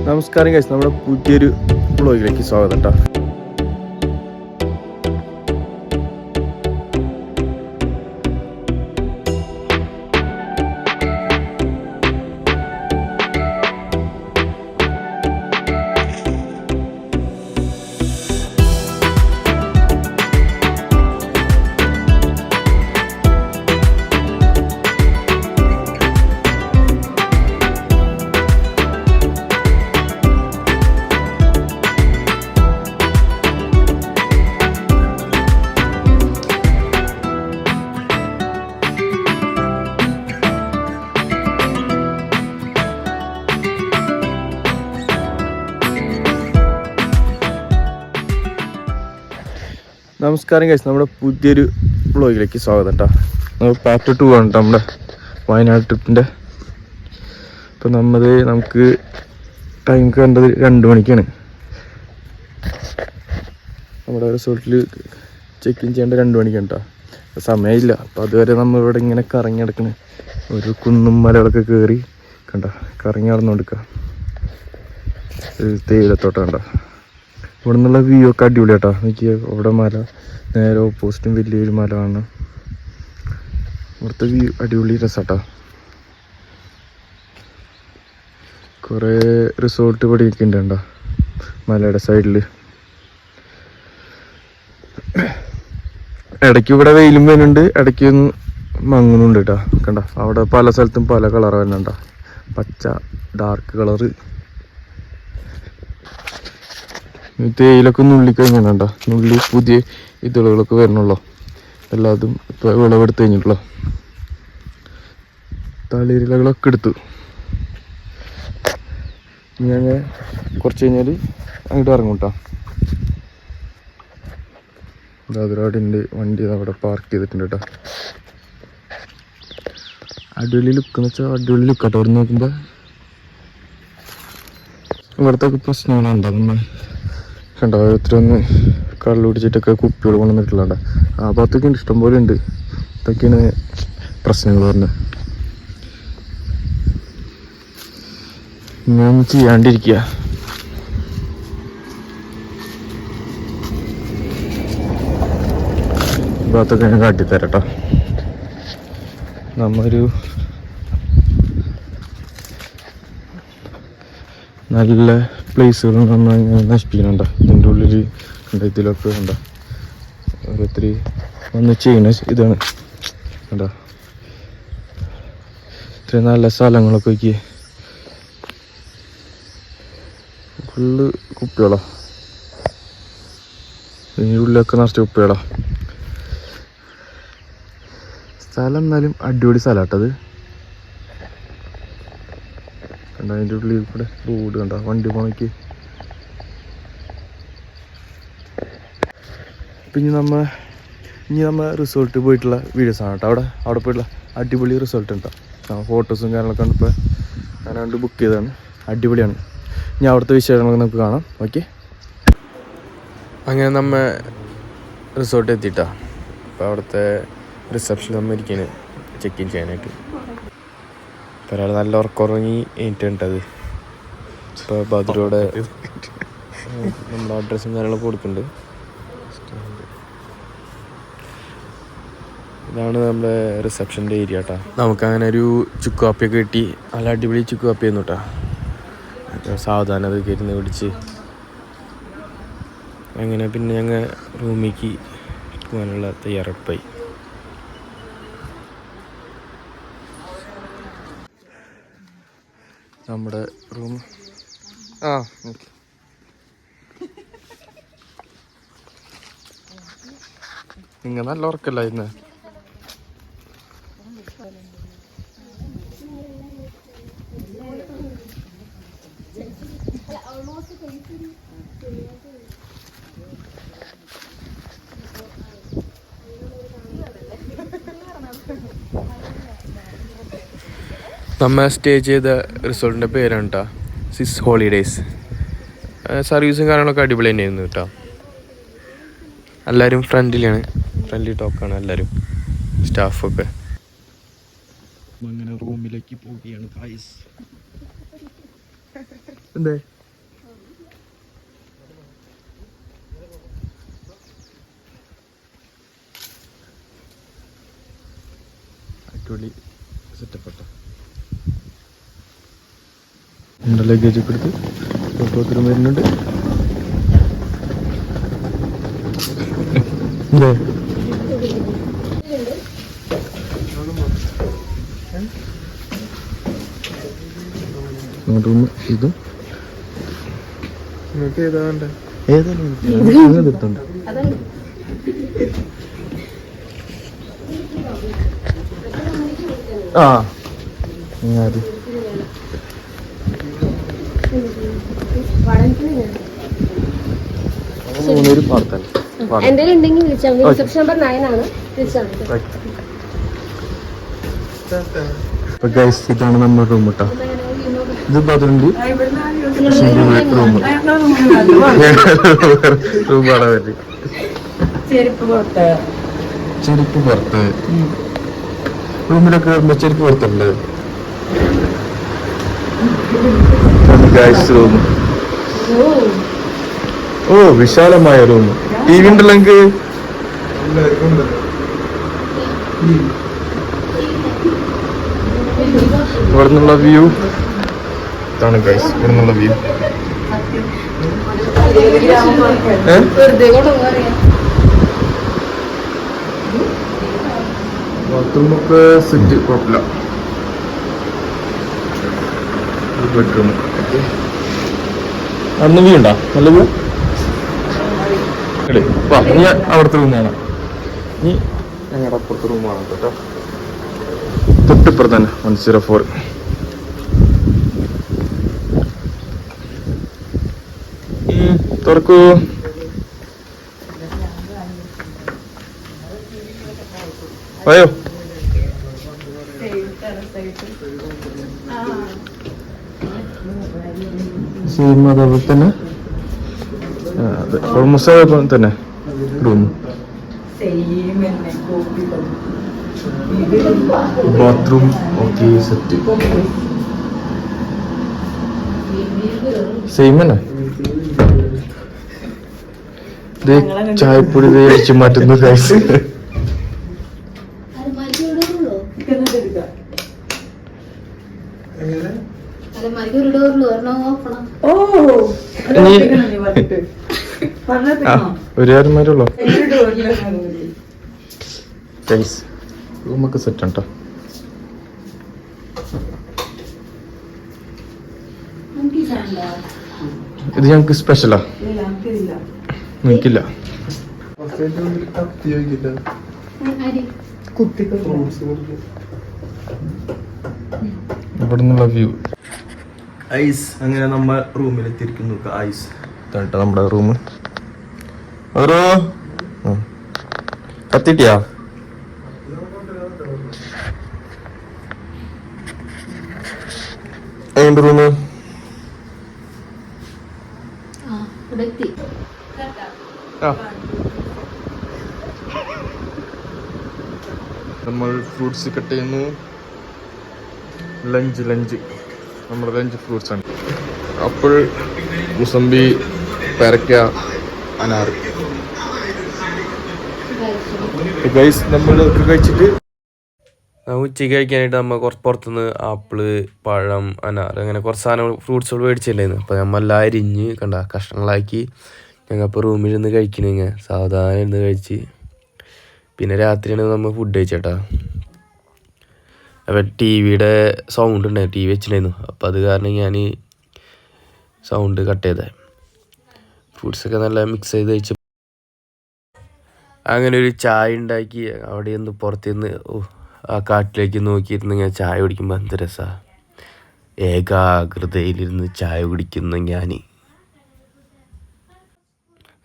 നമസ്കാരം ഗൈസ്, നമ്മുടെ പുതിയൊരു വ്ളോഗിലേക്ക് സ്വാഗതം കേട്ടോ. നമസ്കാരം ഗൈസ്, നമ്മുടെ പുതിയൊരു വ്ളോഗിലേക്ക് സ്വാഗതം കേട്ടോ. നമ്മൾ പാർട്ട് 2 ആണ് കേട്ടോ നമ്മുടെ വയനാട് ട്രിപ്പിൻ്റെ. അപ്പോൾ നമുക്ക് ടൈം കണ്ടത് 2 മണിക്കാണ്. നമ്മുടെ റിസോർട്ടിൽ ചെക്ക് ഇൻ ചെയ്യേണ്ട 2 മണിക്കാണ് കേട്ടോ. സമയമില്ല. അപ്പോൾ അതുവരെ നമ്മളിവിടെ ഇങ്ങനെ കറങ്ങി നടക്കണേ. ഒരു കുന്നും മലകളൊക്കെ കയറി കണ്ട കറങ്ങി നടന്നുകൊടുക്കുക. തേയിലത്തോട്ടം കണ്ട. ഇവിടെ നിന്നുള്ള വ്യൂ ഒക്കെ അടിപൊളി കേട്ടോ. എനിക്ക് അവിടെ മല, നേരെ ഓപ്പോസിറ്റും വലിയൊരു മല കാണണം. ഇവിടുത്തെ വ്യൂ അടിപൊളി രസാട്ടോ. കുറേ റിസോർട്ട് പടിയൊക്കെ ഉണ്ട് കണ്ടോ മലയുടെ സൈഡിൽ. ഇടയ്ക്ക് ഇവിടെ വെയിലും വരുന്നുണ്ട്, ഇടയ്ക്ക് മങ്ങുന്നുണ്ട് കേട്ടോ. കണ്ട അവിടെ പല സ്ഥലത്തും പല കളർ വരുന്നുണ്ടോ. പച്ച, ഡാർക്ക് കളറ്. തേയിലൊക്കെ നുള്ളിക്കഴിഞ്ഞാണ്ട നുള്ളി പുതിയ ഇതളുകളൊക്കെ വരണുള്ളൂ. എല്ലാതും ഇപ്പോൾ വിളവെടുത്ത് കഴിഞ്ഞിട്ടുള്ളൂ. തളിരിലകളൊക്കെ എടുത്തു. ഞാൻ കുറച്ച് കഴിഞ്ഞാൽ അങ്ങോട്ട് ഇറങ്ങും കേട്ടോ. അതിലവിടെ ഉണ്ട് വണ്ടി, അവിടെ പാർക്ക് ചെയ്തിട്ടുണ്ട് കേട്ടോ. അടിപൊളി ലുക്ക് എന്ന് വെച്ചാൽ അടിപൊളി ലുക്കാട്ടോ. അവിടെ നോക്കുമ്പോൾ ഇവിടുത്തെ പ്രശ്നങ്ങളുണ്ടോ നമ്മൾ കണ്ടോ. ഓരോരുത്തരൊന്ന് കള്ളു പിടിച്ചിട്ടൊക്കെ കുപ്പികൾ കൊണ്ടുവന്നിട്ടുള്ള ആ ഭാഗത്തൊക്കെ ഉണ്ട്, ഇഷ്ടംപോലെ ഉണ്ട്. ഇതൊക്കെയാണ് പ്രശ്നങ്ങൾ പറഞ്ഞത്. ഞാൻ ചെയ്യാണ്ടിരിക്കുക. ഭാഗത്തൊക്കെ ഞാൻ കാട്ടിത്തരാം കേട്ടോ. നമ്മൊരു നല്ല പ്ലേസുകൾ നശിപ്പിക്കുന്നുണ്ടോ. ഇതിൻ്റെ ഉള്ളിൽ കണ്ടോ, ഇതിലൊക്കെ കണ്ടോ ഓരോരുത്തർ വന്ന് ചെയ്യുന്ന ഇതാണ് കണ്ടോ. ഇത്രയും നല്ല സ്ഥലങ്ങളൊക്കെ നോക്കി ഫുള്ള് കുപ്പികളോ. ഇതിൻ്റെ ഉള്ളിലൊക്കെ നിറച്ച കുപ്പികളോ. സ്ഥലം എന്നാലും അടിപൊളി സ്ഥലം കേട്ടത്. കണ്ടോ അതിൻ്റെ ഉള്ളിൽ കൂടെ റോഡ് കണ്ടോ, വണ്ടി പോണക്ക്. പിന്നെ നമ്മൾ റിസോർട്ടിൽ പോയിട്ടുള്ള വീഡിയോസാണ് കേട്ടോ. അവിടെ പോയിട്ടുള്ള അടിപൊളി റിസോർട്ട് ഉണ്ടോ. ഫോട്ടോസും കാര്യങ്ങളൊക്കെ ഉണ്ട്. ഇപ്പോൾ ഞാനത് ബുക്ക് ചെയ്തതാണ്. അടിപൊളിയാണ്. ഇനി അവിടുത്തെ വിശേഷങ്ങളൊക്കെ നമുക്ക് കാണാം. ഓക്കെ, അങ്ങനെ നമ്മൾ റിസോർട്ട് എത്തിയിട്ടാ. അപ്പോൾ അവിടുത്തെ റിസപ്ഷനിൽ നമ്മൾ ഇരിക്കുകയാണ് ചെക്ക് ഇൻ ചെയ്യാനായിട്ട്. ഒരാൾ നല്ല ഉറക്കുറങ്ങി എണീറ്റത്. ഇപ്പോൾ ബദ്രോടെ നമ്മുടെ അഡ്രസ്സും കാര്യങ്ങളൊക്കെ കൊടുക്കുന്നുണ്ട്. ഇതാണ് നമ്മുടെ റിസപ്ഷൻ്റെ ഏരിയ കേട്ടോ. നമുക്കങ്ങനെ ഒരു ചുക്ക് കാപ്പിയൊക്കെ കിട്ടി. നല്ല അടിപൊളി ചുക്ക് കാപ്പി ആയിരുന്നു കേട്ടോ. സാവധാനം അത് കയറുന്ന പിടിച്ച് അങ്ങനെ പിന്നെ ഞങ്ങൾ റൂമിലേക്ക് പോകാനുള്ള തയ്യാറെടുപ്പായി. നമ്മുടെ റൂം ഓക്കെ. നിങ്ങൾ നല്ല ഉറക്കല്ല ഇന്ന്. നമ്മൾ സ്റ്റേ ചെയ്ത റിസോർട്ടിൻ്റെ പേരാണ് കേട്ടോ സിസ് ഹോളിഡേയ്സ്. സർവീസും കാര്യങ്ങളൊക്കെ അടിപൊളി തന്നെയായിരുന്നു കേട്ടോ. എല്ലാവരും ഫ്രണ്ട്ലി ടോക്കാണ് എല്ലാവരും, സ്റ്റാഫൊക്കെ. അങ്ങനെ റൂമിലേക്ക് പോവുകയാണ് ഗായ്സ്. എന്തേ നമ്മുടെ ലഗേജ് ഒക്കെ എടുത്ത് ഓരോരുത്തരും വരുന്നുണ്ട്. ഇതും ഏതാണ്ട് എടുത്തുണ്ട്. ആ എന്തെങ്കിലും ഉണ്ടെങ്കിൽ വിളിച്ചാൽ മതി. റിസപ്ഷൻ നമ്പർ 9 ആണ്. വിളിച്ചാൽ മതി. ഇതാണ് നമ്മുടെ റൂം കേട്ടോ. ഇത് പതിനുണ്ട് റൂമാണ് പറ്റി. ചെരുപ്പ് പുറത്ത്. റൂമിലൊക്കെ വരുമ്പോ ചെരുപ്പ് പുറത്തുണ്ട്. റൂം. ഓ വിശാലമായ റൂം. ടി വി ഉണ്ടല്ലോ എനിക്ക്. ഇവിടെ നിന്നുള്ള വ്യൂ ഇതാണ് ഗൈസ്. ഇവിടെ നിന്നുള്ള വ്യൂ ബാത്റൂമൊക്കെ സെറ്റ് കുഴപ്പമില്ല. ബെഡ്റൂം അന്ന് വ്യൂ ഉണ്ടോ? നല്ല വ്യൂ. ഇനി അവിടുത്തെ റൂമാണ്. ഇനി ഞങ്ങളുടെ അപ്പുറത്തെ റൂമാണ് കേട്ടോ. തൊട്ടിപ്പുറത്ത് തന്നെ 104. തുറക്കൂ. അയ്യോ സെയിം അതേപോലെ തന്നെ ഓൾമോസ്റ്റ് അതേപോലെ തന്നെ room. Bathroom okay set same തന്നെ. ഇത് ചായപ്പൊടി അടിച്ചു മാറ്റുന്നു ഗൈസ്. ഒരു ആരുമാരുള്ളോ ഗൈസ്. റൂമൊക്കെ സെറ്റ് ആണ് കേട്ടോ. ഇത് ഞങ്ങക്ക് സ്പെഷ്യലാ. നിനക്കില്ല. ഇവിടെ നിന്നുള്ള വ്യൂ ഐസ്. അങ്ങനെ നമ്മൾ റൂമിലെത്തിയിരിക്കുന്നു ഐസ്. കേട്ടോ നമ്മുടെ റൂം. ഓരോ കത്തിട്ടിയാ ഏത് റൂം? നമ്മൾ ഫ്രൂട്ട്സ് കട്ട് ചെയ്യുന്നു. ലഞ്ച് നമ്മുടെ ലഞ്ച് ഫ്രൂട്ട്സ് ആണ്. ആപ്പിൾ, മുസമ്പി, പേരക്ക, അനാർ. നമ്മൾ കഴിച്ചിട്ട് ഉച്ചയ്ക്ക് കഴിക്കാനായിട്ട് നമ്മൾ കുറച്ച് പുറത്തുനിന്ന് ആപ്പിള്, പഴം, അനാർ അങ്ങനെ കുറച്ച് സാധനങ്ങൾ ഫ്രൂട്ട്സുകൾ മേടിച്ചിട്ടുണ്ടായിരുന്നു. അപ്പോൾ നമ്മളെല്ലാം അരിഞ്ഞ് കണ്ട കഷ്ണങ്ങളാക്കി ഞങ്ങൾ അപ്പോൾ റൂമിലിരുന്ന് കഴിക്കണ സാവധാനം ഇരുന്ന് കഴിച്ച്. പിന്നെ രാത്രിയാണ് നമ്മൾ ഫുഡ് കഴിച്ചേട്ടാ. അപ്പോൾ ടി വിയുടെ സൗണ്ട് ഉണ്ടായിരുന്നു, ടി വി വെച്ചിട്ടുണ്ടായിരുന്നു. അപ്പോൾ അത് കാരണം ഞാൻ സൗണ്ട് കട്ട് ചെയ്തത്. ഫ്രൂട്ട്സൊക്കെ നല്ല മിക്സ് ചെയ്ത് കഴിച്ചു. അങ്ങനെ ഒരു ചായ ഉണ്ടാക്കി അവിടെ നിന്ന് പുറത്തുനിന്ന് ആ കാട്ടിലേക്ക് നോക്കിയിരുന്ന് ഞാൻ ചായ കുടിക്കുമ്പോൾ എന്ത് രസമാണ്. ഏകാഗ്രതയിലിരുന്ന് ചായ കുടിക്കുന്ന ഞാൻ.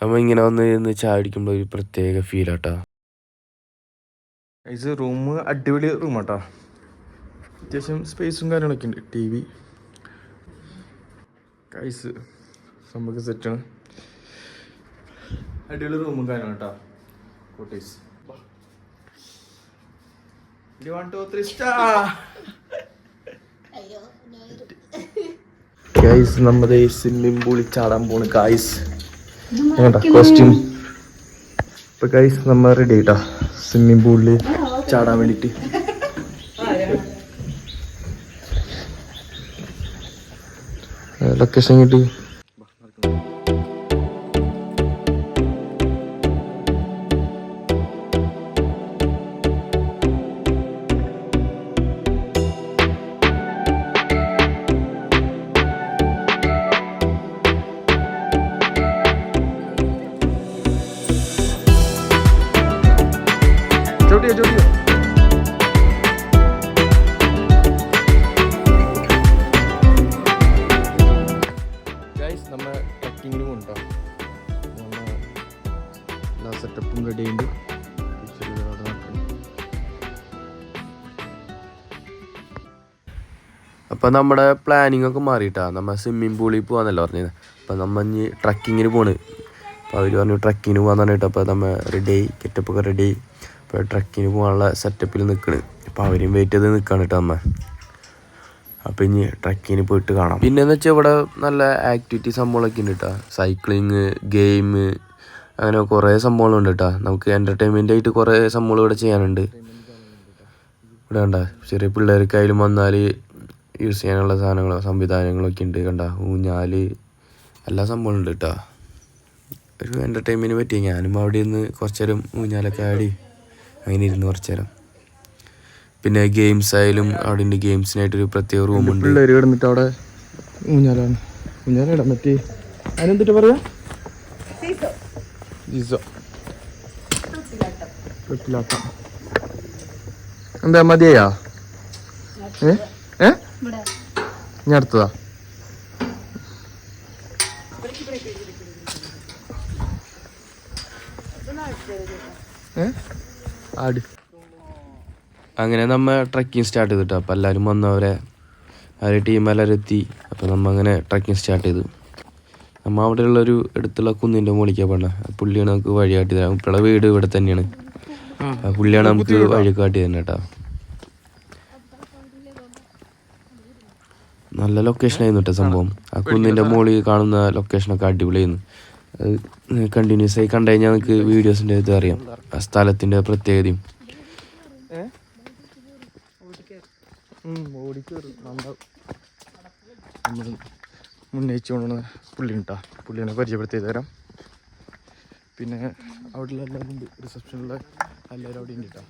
നമ്മൾ ഇങ്ങനെ വന്നിരുന്ന് ചായ കുടിക്കുമ്പോൾ ഒരു പ്രത്യേക ഫീലാട്ടോ. ഇത് റൂം അടിപൊളി റൂമാട്ടോ. അത്യാവശ്യം സ്പേസും കാര്യങ്ങളൊക്കെ ഉണ്ട്. ടി വി കൈസ് സംഭവം സെറ്റാണ്. അടിപൊളി റൂമും കാര്യങ്ങളും കേട്ടോ. കോട്ടേഴ്സ്. ഗൈസ് നമ്മുടെ സ്വിമ്മിംഗ് പൂളിൽ ചാടാൻ പോണ് ഗൈസ്. കോസ്റ്റ്യൂം ഇപ്പൊ ഗൈസ് നമ്മൾ റെഡി ആയിട്ടാ സ്വിമ്മിംഗ് പൂളിൽ ചാടാൻ വേണ്ടിട്ട്. ലൊക്കേഷൻ കിട്ടി. നമ്മൾ ട്രക്കിങ്ങിന് പോകണ്ടോ, നമ്മൾ എല്ലാ സെറ്റപ്പും റെഡി ഉണ്ട്. അപ്പം നമ്മുടെ പ്ലാനിങ് ഒക്കെ മാറിയിട്ടാ. നമ്മൾ സ്വിമ്മിങ് പൂളിൽ പോകാന്നല്ലോ പറഞ്ഞത്. അപ്പം നമ്മൾ ഇനി ട്രക്കിങ്ങിന് പോണ്. അപ്പോൾ അവർ പറഞ്ഞു ട്രക്കിങ്ങിന് പോകാന്ന് പറഞ്ഞിട്ട്. അപ്പോൾ നമ്മൾ റെഡിയായി, ഗെറ്റപ്പൊക്കെ റെഡിയായി. അപ്പോൾ ട്രക്കിങ്ങിന് പോകാനുള്ള സെറ്റപ്പിൽ നിൽക്കണ്. അപ്പോൾ അവരെയും വെയിറ്റ് ചെയ്ത് നിൽക്കുകയാണ് കേട്ടോ അമ്മ. അപ്പം ഇനി ട്രക്കിങ്ങിന് പോയിട്ട് കാണാം. പിന്നെയെന്ന് വെച്ചാൽ ഇവിടെ നല്ല ആക്ടിവിറ്റി സംഭവങ്ങളൊക്കെ ഉണ്ട് കേട്ടോ. സൈക്ലിങ്, ഗെയിം, അങ്ങനെ കുറേ സംഭവങ്ങളുണ്ട് കേട്ടോ. നമുക്ക് എൻ്റർടൈൻമെൻ്റ് ആയിട്ട് കുറേ സംഭവങ്ങൾ ഇവിടെ ചെയ്യാനുണ്ട്. ഇവിടെ കണ്ട ചെറിയ പിള്ളേർക്കായാലും വന്നാൽ യൂസ് ചെയ്യാനുള്ള സാധനങ്ങളോ സംവിധാനങ്ങളൊക്കെ ഉണ്ട്. കണ്ട ഊഞ്ഞാൽ, എല്ലാ സംഭവങ്ങളും ഉണ്ട് കേട്ടോ. ഒരു എൻ്റർടൈൻമെൻറ്റിന് പറ്റിയ ഞാനും അവിടെ നിന്ന് കുറച്ച് നേരം ഊഞ്ഞാലൊക്കെ ആടി അങ്ങനെ ഇരുന്ന് കുറച്ച് നേരം. പിന്നെ ഗെയിംസ് ആയാലും അവിടെ ഉണ്ട്. ഗെയിംസിനായിട്ടൊരു പ്രത്യേക റൂമുണ്ട്. പിള്ളേർ കിടന്നിട്ട് അവിടെ ഊഞ്ഞാലാണ്. ഊഞ്ഞാലിടാൻ പറ്റി. അതിനെന്തിട്ട് പറയാ? എന്താ മതിയാ? ഞാൻ അടുത്തതാ. ആട്. അങ്ങനെ നമ്മൾ ട്രക്കിങ് സ്റ്റാർട്ട് ചെയ്തിട്ടോ. അപ്പം എല്ലാവരും വന്നവരെ ടീം എല്ലാവരും എത്തി. അപ്പോൾ നമ്മൾ അങ്ങനെ ട്രക്കിങ് സ്റ്റാർട്ട് ചെയ്തു. നമ്മൾ അവിടെയുള്ളൊരു അടുത്തുള്ള കുന്നിൻ്റെ മുകളിലേക്ക് പോകണ്ട. പുള്ളിയാണ് നമുക്ക് വഴി കാട്ടി തരാം. ഇപ്പോഴുള്ള വീട് ഇവിടെ തന്നെയാണ്. പുള്ളിയാണ് നമുക്ക് വഴി കാട്ടി തന്നെ കേട്ടോ. നല്ല ലൊക്കേഷനായിരുന്നു കേട്ടോ സംഭവം. ആ കുന്നിൻ്റെ മുകളിൽ കാണുന്ന ലൊക്കേഷനൊക്കെ അടിപൊളിയായിരുന്നു. അത് കണ്ടിന്യൂസ് ആയി കണ്ടു കഴിഞ്ഞാൽ നമുക്ക് വീഡിയോസിൻ്റെ ഇത് അറിയാം, ആ സ്ഥലത്തിൻ്റെ പ്രത്യേകതയും. മുന്നയിച്ചു കൊണ്ടുവന്ന പുള്ളിണ്ടാ. പുള്ളിനെ പരിചയപ്പെടുത്തി തരാം. പിന്നെ അവിടെ എല്ലാവരും ഉണ്ട്. റിസപ്ഷനിലുള്ള എല്ലാവരും അവിടെ ഉണ്ട് കേട്ടോ.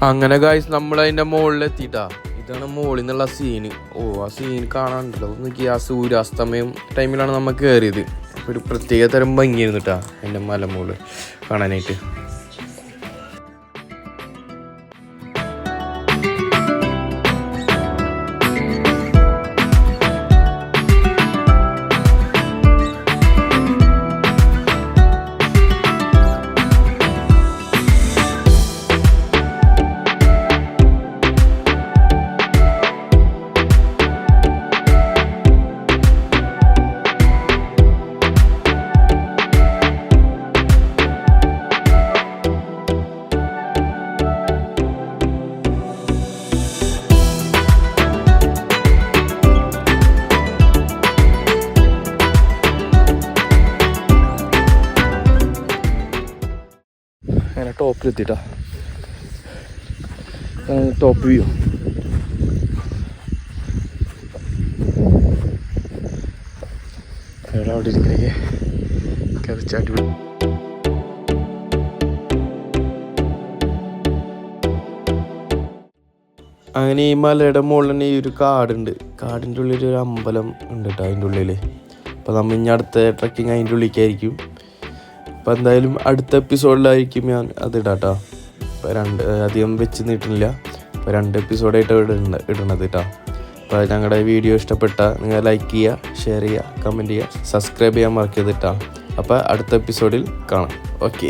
അങ്ങനെ ഗായ്സ് നമ്മൾ അതിൻ്റെ മുകളിലെത്തിയിട്ടാ. ഇതാണ് മുകളിൽ നിന്നുള്ള സീന്. ആ സീൻ കാണാനുണ്ടല്ലോ. നോക്കി, ആ സൂര്യാസ്തമയം ടൈമിലാണ് നമ്മൾ കയറിയത്. അപ്പോൾ ഒരു പ്രത്യേക തരം ഭംഗിയായിരുന്നു കേട്ടോ എൻ്റെ മലമുകളിൽ കാണാനായിട്ട്. ടോപ്പിലെത്തിട്ടാ, ടോപ്പ് വ്യൂ. അവിടെ ഇരിക്കണേ കറിച്ചാട്ടി. അങ്ങനെ ഈ മലയുടെ മുകളിൽ തന്നെ ഈ ഒരു കാടുണ്ട്. കാടിൻ്റെ ഉള്ളിൽ ഒരു അമ്പലം ഉണ്ട് കേട്ടോ അതിൻ്റെ ഉള്ളിൽ. അപ്പോൾ നമ്മൾ ഇനി അടുത്ത ട്രക്കിങ് അതിൻ്റെ ഉള്ളിലേക്കായിരിക്കും. അപ്പോൾ എന്തായാലും അടുത്ത എപ്പിസോഡിലായിരിക്കും ഞാൻ അത് ഇടാം കേട്ടോ. ഇപ്പോൾ അധികം വെച്ച് നീട്ടുന്നില്ല. ഇപ്പോൾ 2 എപ്പിസോഡായിട്ട് ഇടണത് കേട്ടോ. അപ്പോൾ ഞങ്ങളുടെ വീഡിയോ ഇഷ്ടപ്പെട്ട നിങ്ങൾ ലൈക്ക് ചെയ്യുക, ഷെയർ ചെയ്യുക, കമൻറ്റ് ചെയ്യുക, സബ്സ്ക്രൈബ് ചെയ്യാൻ മറക്കരുത് കേട്ടോ. അപ്പോൾ അടുത്ത എപ്പിസോഡിൽ കാണാം. ഓക്കേ.